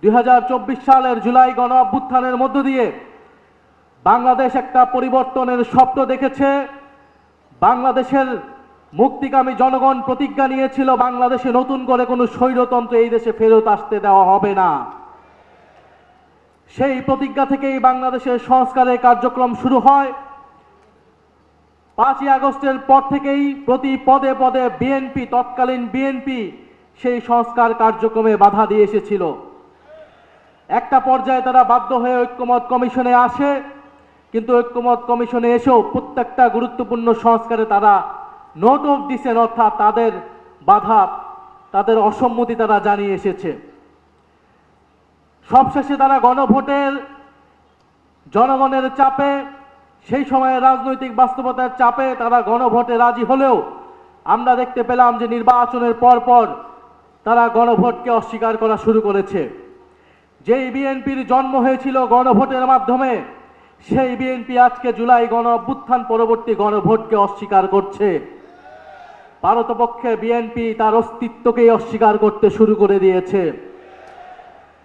2024 সালের জুলাই গণ অভ্যুত্থানের মধ্য দিয়ে বাংলাদেশ একটা পরিবর্তনের স্বপ্ন দেখেছে। বাংলাদেশের মুক্তিকামী জনগণ প্রতিজ্ঞা নিয়েছিল বাংলাদেশে নতুন করে কোনো স্বৈরতন্ত্র এই দেশে ফেরত আসতে দেওয়া হবে না। সেই প্রতিজ্ঞা থেকেই বাংলাদেশের সংস্কারের কার্যক্রম শুরু হয়। 5ই আগস্টের পর থেকেই প্রতি পদে পদে বিএনপি, তৎকালীন বিএনপি সেই সংস্কার কার্যক্রমে বাধা দিয়ে এসেছিল। একটা পর্যায়ে তারা বাধ্য হয়ে ঐক্যমত কমিশনে আসে, কিন্তু ঐক্যমত কমিশনে এসেও প্রত্যেকটা গুরুত্বপূর্ণ সংস্কারে তারা নোট অফ দিছেন, অর্থাৎ তাদের বাধা, তাদের অসম্মতি তারা জানিয়ে এসেছে। সবশেষে তারা গণভোটের জনগণের চাপে, সেই সময়ে রাজনৈতিক বাস্তবতার চাপে তারা গণভোটে রাজি হলেও আমরা দেখতে পেলাম যে নির্বাচনের পর তারা গণভোটকে অস্বীকার করা শুরু করেছে। যেই বিএনপির জন্ম হয়েছিল গণভোটের মাধ্যমে, সেই বিএনপি আজকে জুলাই গণ অভ্যুত্থান পরবর্তী গণভোটকে অস্বীকার করছে। পারতপক্ষে বিএনপি তার অস্তিত্বকেই অস্বীকার করতে শুরু করে দিয়েছে।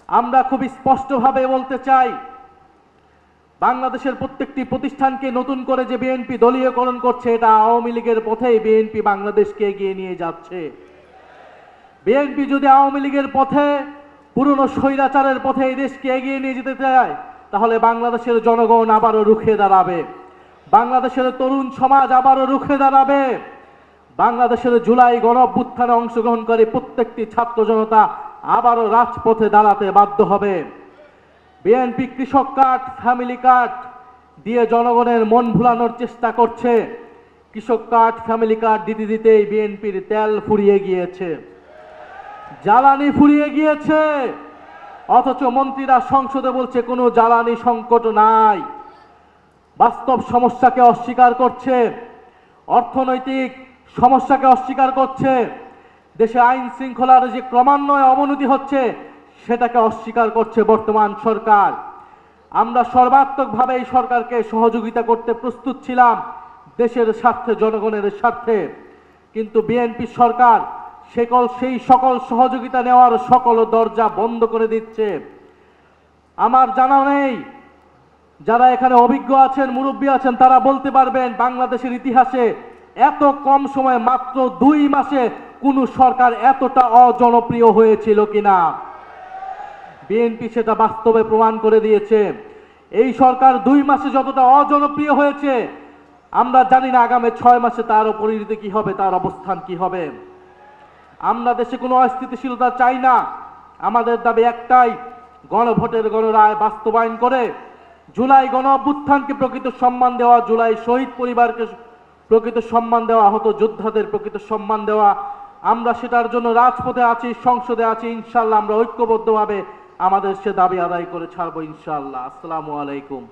আমরা খুব স্পষ্টভাবে বলতে চাই, বাংলাদেশের প্রত্যেকটি প্রতিষ্ঠানকে নতুন করে যে বিএনপি দলীয়করণ করছে, এটা আওয়ামী লীগের পথেই বিএনপি বাংলাদেশকে এগিয়ে নিয়ে যাচ্ছে। বিএনপি যদি আওয়ামী লীগের পথে, পুরনো স্বৈরাচারের পথে এই দেশকে এগিয়ে নিয়ে যেতে চায়, তাহলে বাংলাদেশের জনগণ আবারও রুখে দাঁড়াবে, বাংলাদেশের তরুণ সমাজ আবারও রুখে দাঁড়াবে, বাংলাদেশের জুলাই গণ অভ্যুত্থানে অংশগ্রহণকারী প্রত্যেকটি ছাত্র জনতা আবারও রাজপথে দাঁড়াতে বাধ্য হবে। বিএনপি কৃষক কার্ড, ফ্যামিলি কার্ড দিয়ে জনগণের মন ভুলানোর চেষ্টা করছে। কৃষক কার্ড, ফ্যামিলি কার্ড দিতে দিতেই বিএনপির তেল ফুরিয়ে গিয়েছে, জ্বালানি ফুরিয়ে গিয়েছে, অথচ মন্ত্রীরা সংসদে বলছে কোনো জ্বালানি সংকট নাই। বাস্তব সমস্যাকে অস্বীকার করছে, অর্থনৈতিক সমস্যাকে অস্বীকার করছে, দেশে আইন শৃঙ্খলার যে ক্রমান্বয়ে অবনতি হচ্ছে সেটাকে অস্বীকার করছে বর্তমান সরকার। আমরা সর্বাত্মকভাবে এই সরকারকে সহযোগিতা করতে প্রস্তুত ছিলাম দেশের স্বার্থে, জনগণের স্বার্থে, কিন্তু বিএনপি সরকার সেই সকল সহযোগিতা নেওয়ার সকল দরজা বন্ধ করে দিচ্ছে। আমার জানা নেই, যারা এখানে অভিজ্ঞ আছেন, মুরব্বী আছেন, তারা বলতে পারবেন বাংলাদেশের ইতিহাসে এত কম সময়ে, মাত্র 2 মাসে কোন সরকার এতটা অজনপ্রিয় হয়েছিল কিনা। বিএনপি সেটা বাস্তবে প্রমাণ করে দিয়েছে। এই সরকার 2 মাসে যতটা অজনপ্রিয় হয়েছে, আমরা জানি না আগামী 6 মাসে তার পরিণতি কি হবে, তার অবস্থান কি হবে। আমরা দেশে কোনো অস্থিতিশীলতা চাই না। আমাদের দাবি একটাই, গণভোটের গণরায় বাস্তবায়ন করে জুলাই গণ অভ্যুত্থানকে প্রকৃত সম্মান দেওয়া, জুলাই শহীদ পরিবারকে প্রকৃত সম্মান দেওয়া, আহত যোদ্ধাদের প্রকৃত সম্মান দেওয়া। আমরা সেটার জন্য রাজপথে আছি, সংসদে আছি। ইনশাআল্লাহ আমরা ঐক্যবদ্ধভাবে আমাদের সে দাবি আদায় করে ছাড়বো ইনশাআল্লাহ। আসসালামু আলাইকুম।